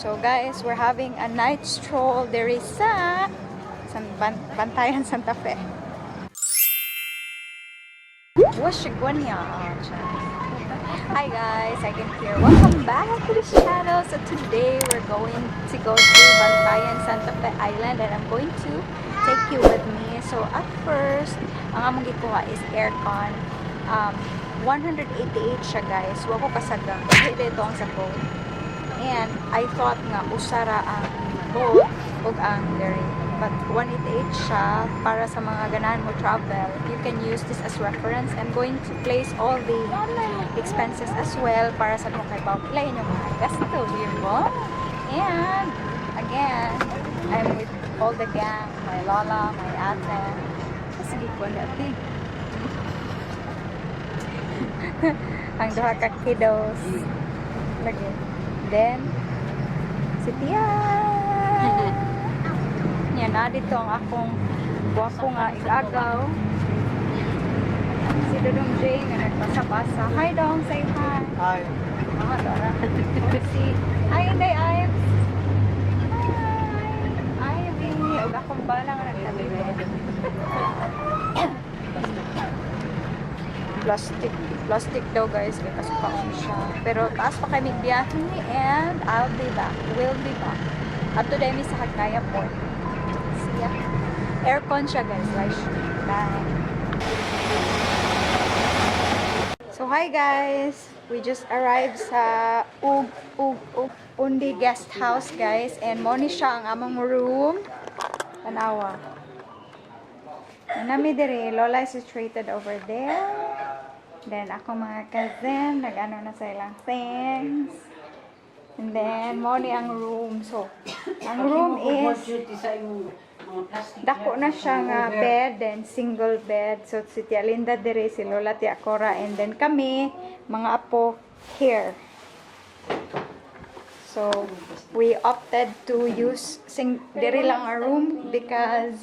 So guys, we're having a night stroll. There is sa Bantayan Santa Fe. Hi guys, I can hear. Welcome back to this channel. So today we're going to go to Bantayan Santa Fe Island and I'm going to take you with me. So at first, ang among gikuha is aircon. 188 siya guys. Wako kasagang. Kasi dito ang sa boat. And I thought nga usara ang boat ug ang ferry. But 188 siya para sa mga ganahan mo travel. You can use this as reference. I'm going to place all the expenses as well para sa mga kaibaw. Ilayin yung mga gasto, mo. And again, I'm with all the gang. My lola, my ate. Sige ko dati. Ang duha ka kiddos. Lagi. Then, si Tia. Yan na, dito ang akong guwapo nga igagaw. Si Dodong J nga nagpasa-pasa. Hi Dong, say hi. Hi. Mga Dora. Hi, Inday Ives. Hi, Ivy. Huwag akong bala nga nagtabi ko. Plastic daw guys, may kasukaan siya. Pero taas pa kami biyahe and I'll be back. We'll be back. At today may sa Hagkaya Port. Siya. Aircon siya guys. Bye. So hi guys. We just arrived sa Undi Guest House guys. And mo ni siya ang among room. Tanawa. Nami diri, Lola is situated over there. Then, ako mga cousin, nag-ano na sa ilang things. And then, mo ni ang room. So, ang room is, dako na siya nga bed, then single bed. So, si Tia Linda diri, si Lola, Tia Cora, and then kami, mga apo, here. So, we opted to use diri lang ang room because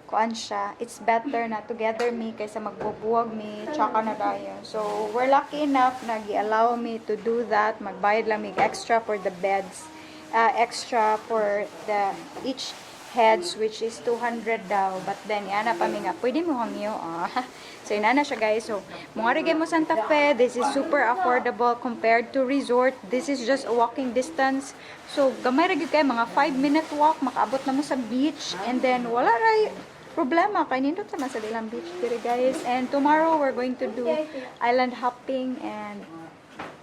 kuan siya, it's better na together me kaysa magbubuwag me tsaka na dayon. So we're lucky enough na gi-allow me to do that. Magbayad lang mig extra for the beds, extra for the each heads, which is 200 daw. But then yana pa mi nga pwede mo hangyo. So ina na siya guys. So mga rigay mo Santa Fe, this is super affordable compared to resort. This is just a walking distance. So gamay ra gyud kay mga 5-minute walk makaabot na mo sa beach, and then wala ray problema kay nindot na sa Dilang Beach diri guys. And tomorrow we're going to do island hopping, and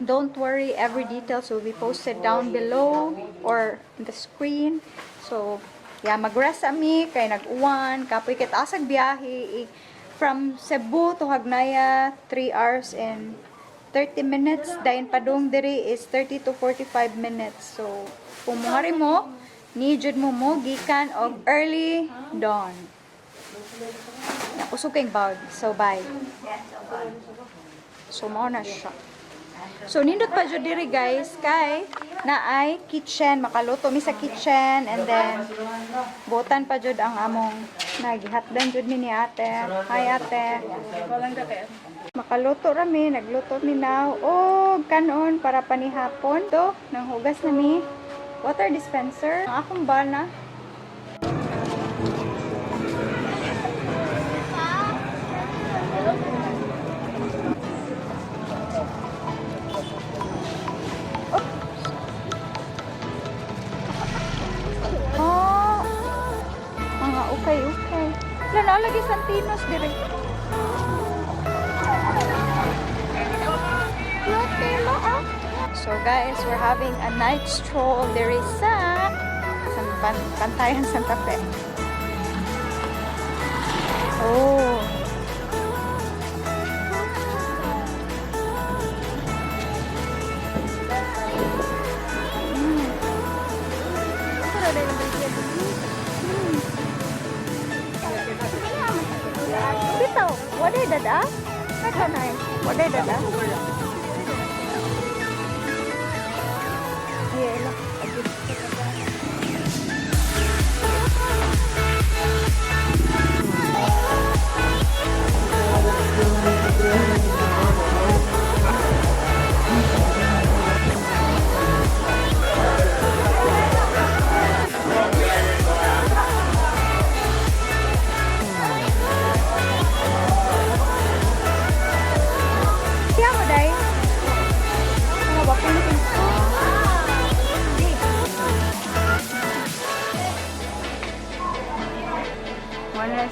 don't worry, every details will be posted down below or in the screen. So yeah, mag-rest ami kay nag-uwan kapoy kit asag biyahe from Cebu to Hagnaya 3 hours and 30 minutes. Dayon padung diri is 30 to 45 minutes. So kung mohari mo ni jud mo gikan og early dawn. Usog kayong bag. So, bye. So, mo na siya. So, nindot pa dyan diri guys. Kay, na ay kitchen. Makaluto mi sa kitchen. And then, butan pa dyan ang among naghihatdan dyan ni ate. Hi ate. Makaluto rami. Nagluto mi now. Oh, kanon para panihapon. To, nang hugas na mi. Water dispenser. Ang akong bana. Okay. Wala na lagi Santinos dire. So guys, we're having a night stroll. There is sa Bantayan Santa Fe. Oh. Dito, waday dada? Nakanay, waday dada? Iya,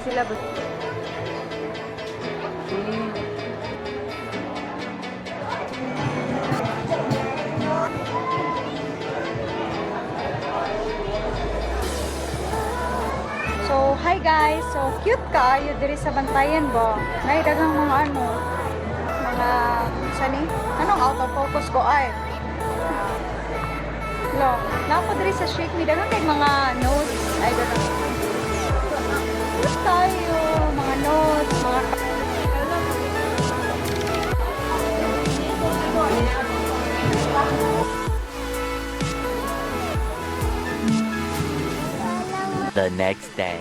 sila ba? So, hi guys. So, cute ka. Yung diri sa bantayan ba? Nay, dagang mga ano, mga, sani? Anong out of focus ko ay? Lo, napo diri sa street me. Dagang kay mga notes. Ay, dagang. Cute tayo. Mga notes, mga The next day.